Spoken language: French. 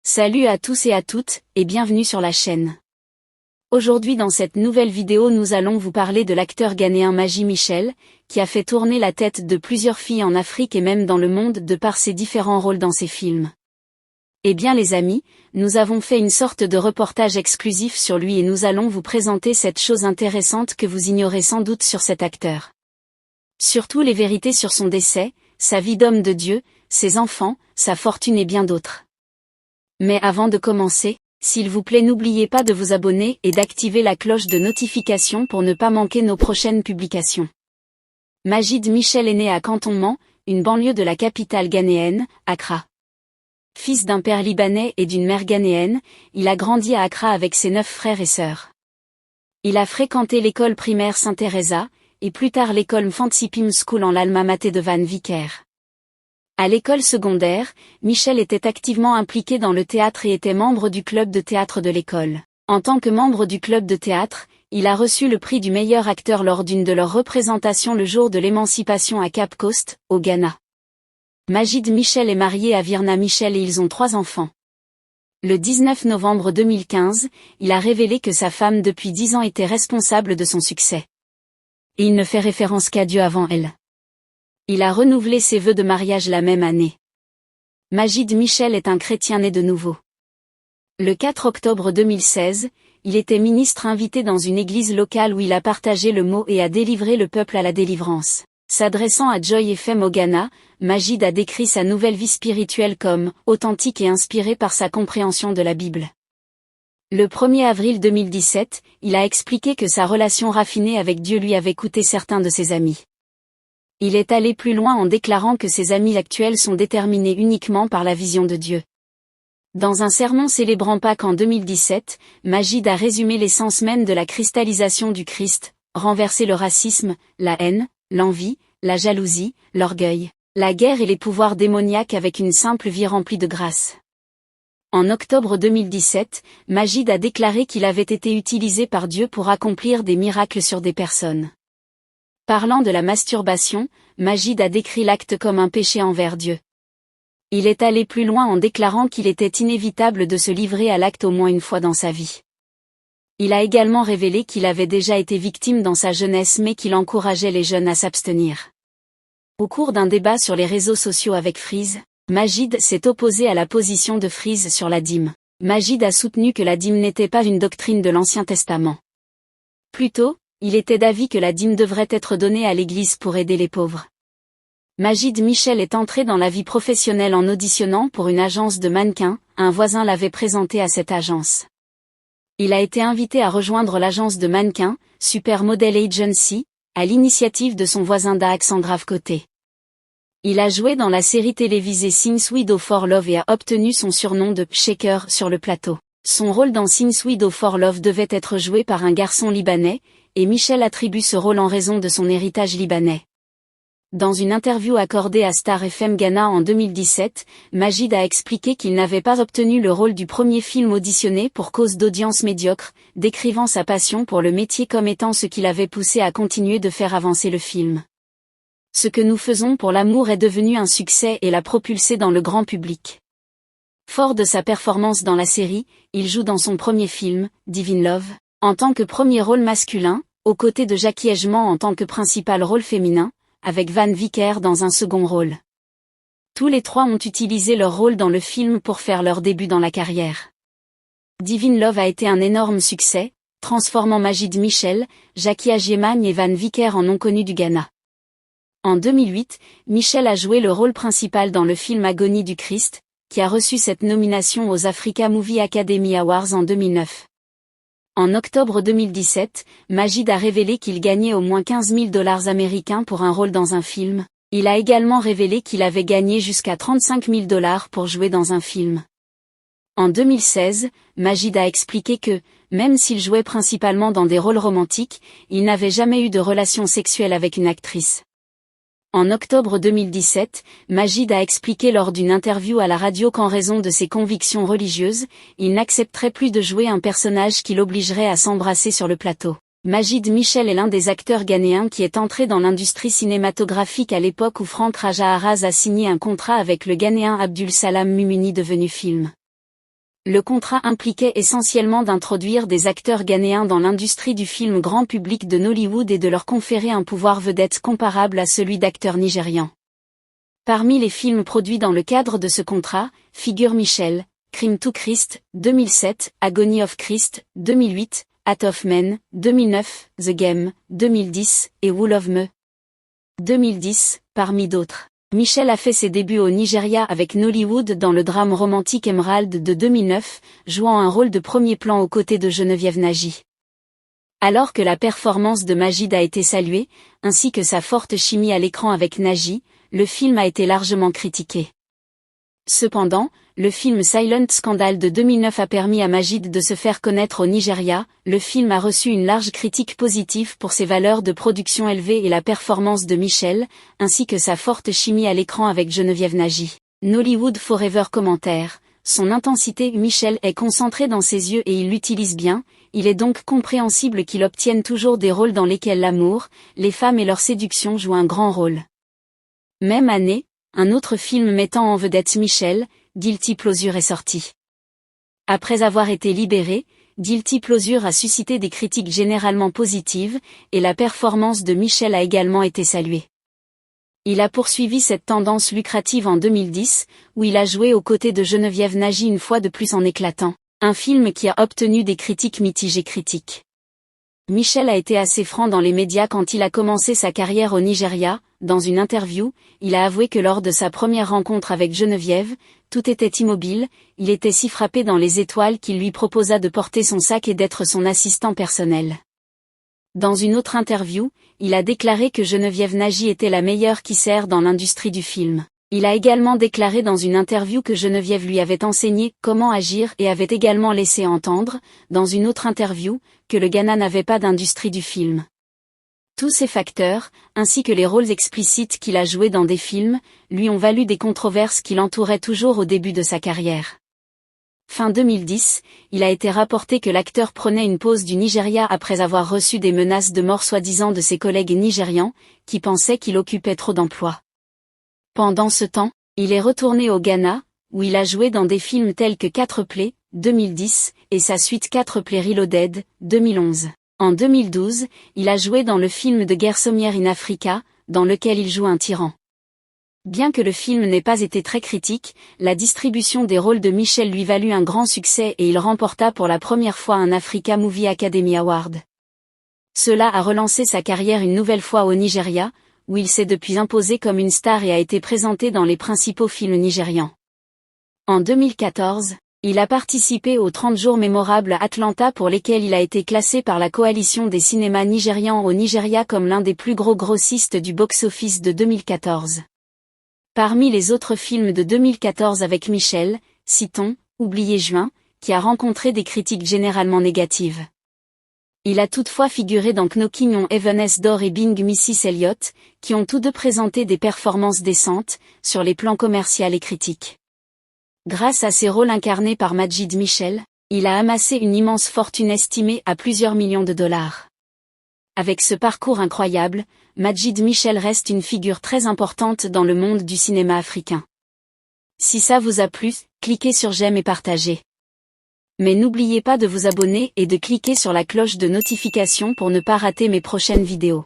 Salut à tous et à toutes, et bienvenue sur la chaîne. Aujourd'hui dans cette nouvelle vidéo nous allons vous parler de l'acteur ghanéen Maji Michel, qui a fait tourner la tête de plusieurs filles en Afrique et même dans le monde de par ses différents rôles dans ses films. Eh bien les amis, nous avons fait une sorte de reportage exclusif sur lui et nous allons vous présenter cette chose intéressante que vous ignorez sans doute sur cet acteur. Surtout les vérités sur son décès, sa vie d'homme de Dieu, ses enfants, sa fortune et bien d'autres. Mais avant de commencer, s'il vous plaît n'oubliez pas de vous abonner et d'activer la cloche de notification pour ne pas manquer nos prochaines publications. Maji Michel est né à Cantonment, une banlieue de la capitale ghanéenne, Accra. Fils d'un père libanais et d'une mère ghanéenne, il a grandi à Accra avec ses 9 frères et sœurs. Il a fréquenté l'école primaire Saint-Teresa, et plus tard l'école Mfantsipim School en l'Alma Mater de Van Vicker. À l'école secondaire, Michel était activement impliqué dans le théâtre et était membre du club de théâtre de l'école. En tant que membre du club de théâtre, il a reçu le prix du meilleur acteur lors d'une de leurs représentations le jour de l'émancipation à Cape Coast, au Ghana. Maji Michel est marié à Virna Michel et ils ont 3 enfants. Le 19 novembre 2015, il a révélé que sa femme depuis 10 ans était responsable de son succès. Et il ne fait référence qu'à Dieu avant elle. Il a renouvelé ses vœux de mariage la même année. Maji Michel est un chrétien né de nouveau. Le 4 octobre 2016, il était ministre invité dans une église locale où il a partagé le mot et a délivré le peuple à la délivrance. S'adressant à Joy FM au Ghana, Maji a décrit sa nouvelle vie spirituelle comme « authentique et inspirée par sa compréhension de la Bible ». Le 1er avril 2017, il a expliqué que sa relation raffinée avec Dieu lui avait coûté certains de ses amis. Il est allé plus loin en déclarant que ses amis actuels sont déterminés uniquement par la vision de Dieu. Dans un sermon célébrant Pâques en 2017, Maji a résumé l'essence même de la cristallisation du Christ, renverser le racisme, la haine, l'envie, la jalousie, l'orgueil, la guerre et les pouvoirs démoniaques avec une simple vie remplie de grâce. En octobre 2017, Maji a déclaré qu'il avait été utilisé par Dieu pour accomplir des miracles sur des personnes. Parlant de la masturbation, Maji a décrit l'acte comme un péché envers Dieu. Il est allé plus loin en déclarant qu'il était inévitable de se livrer à l'acte au moins une fois dans sa vie. Il a également révélé qu'il avait déjà été victime dans sa jeunesse mais qu'il encourageait les jeunes à s'abstenir. Au cours d'un débat sur les réseaux sociaux avec Freeze, Maji s'est opposé à la position de Freeze sur la dîme. Maji a soutenu que la dîme n'était pas une doctrine de l'Ancien Testament. Plutôt, il était d'avis que la dîme devrait être donnée à l'Église pour aider les pauvres. Maji Michel est entré dans la vie professionnelle en auditionnant pour une agence de mannequins, un voisin l'avait présenté à cette agence. Il a été invité à rejoindre l'agence de mannequins, Super Model Agency, à l'initiative de son voisin Daak Sangrave Côté. Il a joué dans la série télévisée Since We Do For Love et a obtenu son surnom de « Shaker » sur le plateau. Son rôle dans Since We Do For Love devait être joué par un garçon libanais, et Michel attribue ce rôle en raison de son héritage libanais. Dans une interview accordée à Star FM Ghana en 2017, Maji a expliqué qu'il n'avait pas obtenu le rôle du premier film auditionné pour cause d'audience médiocre, décrivant sa passion pour le métier comme étant ce qui l'avait poussé à continuer de faire avancer le film. Ce que nous faisons pour l'amour est devenu un succès et l'a propulsé dans le grand public. Fort de sa performance dans la série, il joue dans son premier film, Divine Love, en tant que premier rôle masculin, aux côtés de Jackie Egement en tant que principal rôle féminin, avec Van Vicker dans un second rôle. Tous les 3 ont utilisé leur rôle dans le film pour faire leur début dans la carrière. Divine Love a été un énorme succès, transformant Maji Michel, Jackie Egement et Van Vicker en noms connus du Ghana. En 2008, Michel a joué le rôle principal dans le film Agonie du Christ, qui a reçu cette nomination aux Africa Movie Academy Awards en 2009. En octobre 2017, Maji a révélé qu'il gagnait au moins 15 000 $ américains pour un rôle dans un film. Il a également révélé qu'il avait gagné jusqu'à 35 000 $ pour jouer dans un film. En 2016, Maji a expliqué que, même s'il jouait principalement dans des rôles romantiques, il n'avait jamais eu de relation sexuelle avec une actrice. En octobre 2017, Maji a expliqué lors d'une interview à la radio qu'en raison de ses convictions religieuses, il n'accepterait plus de jouer un personnage qui l'obligerait à s'embrasser sur le plateau. Maji Michel est l'un des acteurs ghanéens qui est entré dans l'industrie cinématographique à l'époque où Frank Raja Haraz a signé un contrat avec le Ghanéen Abdul Salam Mumuni devenu film. Le contrat impliquait essentiellement d'introduire des acteurs ghanéens dans l'industrie du film grand public de Nollywood et de leur conférer un pouvoir vedette comparable à celui d'acteurs nigérians. Parmi les films produits dans le cadre de ce contrat, figurent Michel, Crime to Christ, 2007, Agony of Christ, 2008, Hat of Men, 2009, The Game, 2010, et Wool of Me, 2010, parmi d'autres. Michel a fait ses débuts au Nigeria avec Nollywood dans le drame romantique Emerald de 2009, jouant un rôle de premier plan aux côtés de Geneviève Nagy. Alors que la performance de Majid a été saluée, ainsi que sa forte chimie à l'écran avec Nagy, le film a été largement critiqué. Cependant, le film Silent Scandal de 2009 a permis à Majid de se faire connaître au Nigeria. Le film a reçu une large critique positive pour ses valeurs de production élevées et la performance de Michel, ainsi que sa forte chimie à l'écran avec Geneviève Nagy. Nollywood Forever commentaire. Son intensité Michel est concentrée dans ses yeux et il l'utilise bien, il est donc compréhensible qu'il obtienne toujours des rôles dans lesquels l'amour, les femmes et leur séduction jouent un grand rôle. Même année, un autre film mettant en vedette Michel, Guilty Pleasure est sorti. Après avoir été libéré, Guilty Pleasure a suscité des critiques généralement positives, et la performance de Michel a également été saluée. Il a poursuivi cette tendance lucrative en 2010, où il a joué aux côtés de Geneviève Nagy une fois de plus en éclatant, un film qui a obtenu des critiques mitigées critiques. Michel a été assez franc dans les médias quand il a commencé sa carrière au Nigeria. Dans une interview, il a avoué que lors de sa première rencontre avec Geneviève, tout était immobile, il était si frappé dans les étoiles qu'il lui proposa de porter son sac et d'être son assistant personnel. Dans une autre interview, il a déclaré que Geneviève Nagy était la meilleure qui sert dans l'industrie du film. Il a également déclaré dans une interview que Geneviève lui avait enseigné comment agir et avait également laissé entendre, dans une autre interview, que le Ghana n'avait pas d'industrie du film. Tous ces facteurs, ainsi que les rôles explicites qu'il a joués dans des films, lui ont valu des controverses qui l'entouraient toujours au début de sa carrière. Fin 2010, il a été rapporté que l'acteur prenait une pause du Nigeria après avoir reçu des menaces de mort soi-disant de ses collègues nigérians, qui pensaient qu'il occupait trop d'emplois. Pendant ce temps, il est retourné au Ghana, où il a joué dans des films tels que 4 Play, 2010, et sa suite 4 Play Reloaded, 2011. En 2012, il a joué dans le film de guerre Somewhere in Africa, dans lequel il joue un tyran. Bien que le film n'ait pas été très critique, la distribution des rôles de Michel lui valut un grand succès et il remporta pour la première fois un Africa Movie Academy Award. Cela a relancé sa carrière une nouvelle fois au Nigeria, où il s'est depuis imposé comme une star et a été présenté dans les principaux films nigérians. En 2014, il a participé aux 30 jours mémorables à Atlanta pour lesquels il a été classé par la coalition des cinémas nigérians au Nigeria comme l'un des plus gros grossistes du box-office de 2014. Parmi les autres films de 2014 avec Michel, citons, Oublié Juin, qui a rencontré des critiques généralement négatives. Il a toutefois figuré dans Knocking on Heaven's Door et Being Mrs. Elliot, qui ont tous deux présenté des performances décentes, sur les plans commercial et critiques. Grâce à ses rôles incarnés par Majid Michel, il a amassé une immense fortune estimée à plusieurs millions de dollars. Avec ce parcours incroyable, Majid Michel reste une figure très importante dans le monde du cinéma africain. Si ça vous a plu, cliquez sur j'aime et partagez. Mais n'oubliez pas de vous abonner et de cliquer sur la cloche de notification pour ne pas rater mes prochaines vidéos.